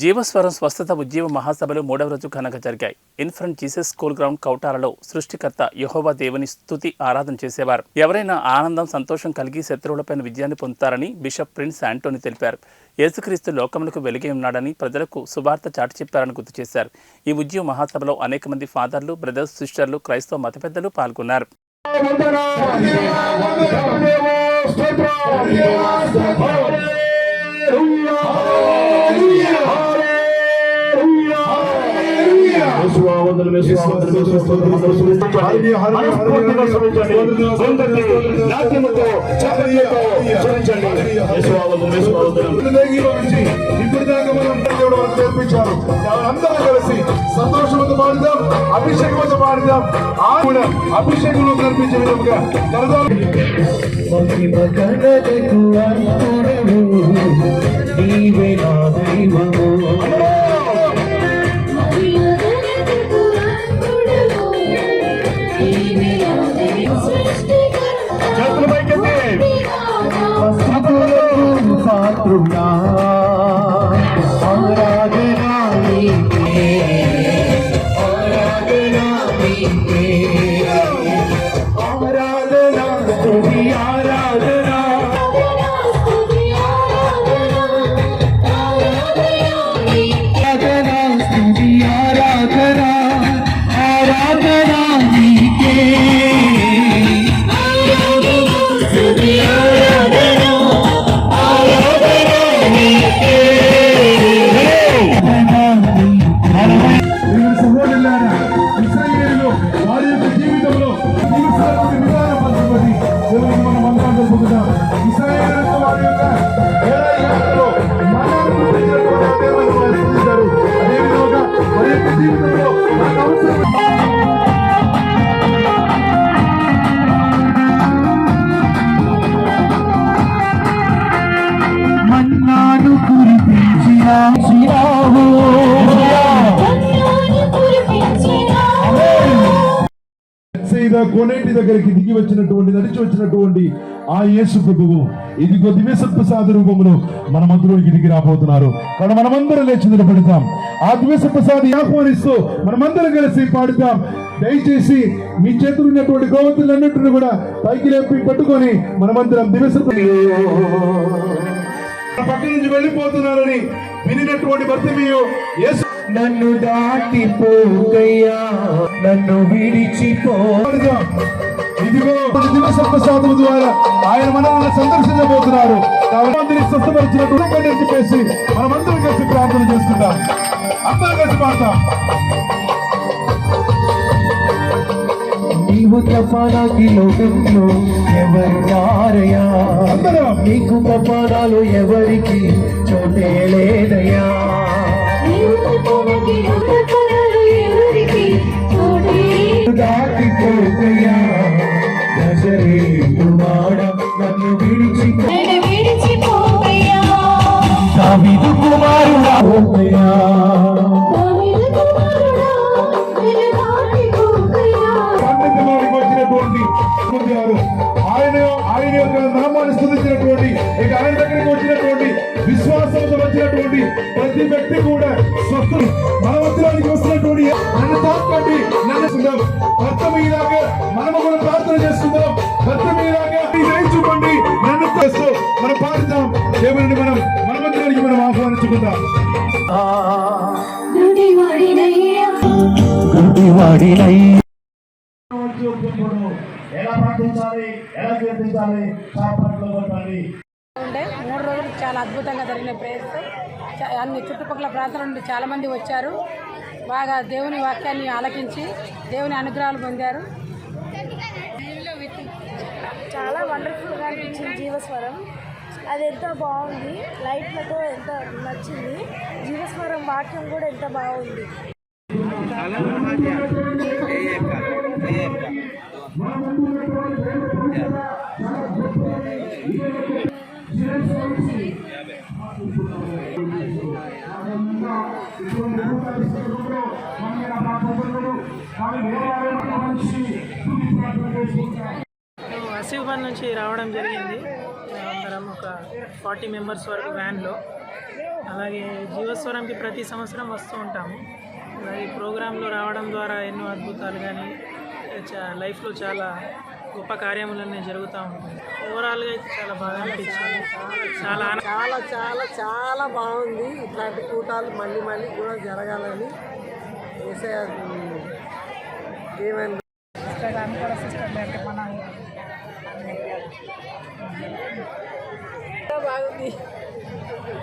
జీవస్వరం స్వస్థత ఉద్యమ మహాసభలు 3వ రోజు ఘనంగా జరిగాయి. ఇన్ఫ్రంట్ జీసస్ స్కూల్ గ్రౌండ్ కౌటాలలో సృష్టికర్త యెహోవా దేవుని స్తుతి ఆరాధన చేసేవారు. ఎవరైనా ఆనందం సంతోషం కలిగి శత్రువులపైన విజయాన్ని పొందుతారని బిషప్ ప్రిన్స్ ఆంటోనీ తెలిపారు. యేసుక్రీస్తు లోకములకు వెలుగై ఉన్నాడని ప్రజలకు సువార్త చాటి చెప్పారని గుర్తు చేశారు. ఈ ఉద్యమ మహాసభలో అనేక మంది ఫాదర్లు, బ్రదర్స్, సిస్టర్లు, క్రైస్తవ మత పెద్దలు పాల్గొన్నారు. అందరూ కలిసి సంతోషంతో పాడుదాం, అభిషేకంతో పాడుదాం. అభిషేకంలో కనిపించే విధంగా కోనేటి దగ్గరికి దిగి వచ్చినటువంటి నడిచి వచ్చినటువంటి ఆ యేసు ప్రభువు ఇదిగో దివ్య సత్ప్రసాద రూపంలో మన మధ్యలోకి దిగి రాబోతున్నారు. కానీ మనమందరం లేచి నిలబడతాం. ఆ దివ్య సత్ప్రసాది ఆహ్వానిస్తూ మనమందరం కలిసి పాడుతాం. దయచేసి మీ చేతులు ఉన్నటువంటి గోవతులన్నింటిని కూడా పైకి లేపి పట్టుకొని మనమందరం దివ్య పక్క నుంచి వెళ్ళిపోతున్నారని వినినటువంటి భర్తమీయు యేసు నన్ను దాటిపోకయ్యా, నన్ను విడిచిపో. ఇదిగో దివ్య సత్ప్రసాదం ద్వారా ఆయన మనల్ని సందర్శించబోతున్నారు. కాబట్టి స్వస్థపరిచినట్టు చెప్పేసి మనమందరం కలిసి ప్రార్థన చేసుకుంటాం. అందరం కలిసి పాడతాం. నీవు తపానాకి లోకంలో ఎవరున్నారయ్యా, నీకు తపానాలు ఎవరికి చోటే లేదయ్యా. దాటిపోకయ్యా నన్ను విడిచిపోకయ్యా, దావీదు కుమారుడా ఆయన యొక్క నామాన్ని స్తుతించినటువంటి ఇక ఆయన దగ్గరికి వచ్చినటువంటి విశ్వాసంతో వచ్చినటువంటి ప్రతి వ్యక్తి కూడా స్వస్థ మన మధ్యలోనికి వస్తున్నటువంటి నన్ను తాకండి, నన్ను భర్త మీలాగా మనము కూడా ప్రార్థన చేసుకుందాం. భర్త మీలాగా నేర్చుకోండి, నన్ను చేస్తూ మనం పాడుతాం. దేవుని మనం మన మధ్యలోనికి మనం ఆహ్వానించుకుందాం. ఎలా ప్రార్థించాలి, ఎలా కీర్తించాలి, ఉండే 3 రోజులు చాలా అద్భుతంగా జరిగిన ప్రేయర్స్. అన్ని చుట్టుపక్కల ప్రాంతాల నుండి చాలామంది వచ్చారు. బాగా దేవుని వాక్యాన్ని ఆలకించి దేవుని అనుగ్రహాలు పొందారు. చాలా వండర్ఫుల్గా అనిపించింది జీవస్వరం. అది ఎంతో బాగుంది, లైట్లతో ఎంతో నచ్చింది. జీవస్వరం వాక్యం కూడా ఎంత బాగుంది. ఆసిఫాబాద్ నుంచి రావడం జరిగింది. అందరం ఒక 40 మెంబర్స్ వరకు వ్యాన్లో అలాగే జీవస్వరంకి ప్రతి సంవత్సరం వస్తూ ఉంటాము. అలాగే ప్రోగ్రాంలో రావడం ద్వారా ఎన్నో అద్భుతాలు కానీ లైఫ్లో చాలా గొప్ప కార్యములన్నీ జరుగుతూ ఉంటాయి. ఓవరాల్గా అయితే చాలా బాగా అనిపించింది. చాలా చాలా చాలా చాలా బాగుంది. ఇట్లాంటి కూటాలు మళ్ళీ మళ్ళీ కూడా జరగాలని ఏమైంది బాగుంది.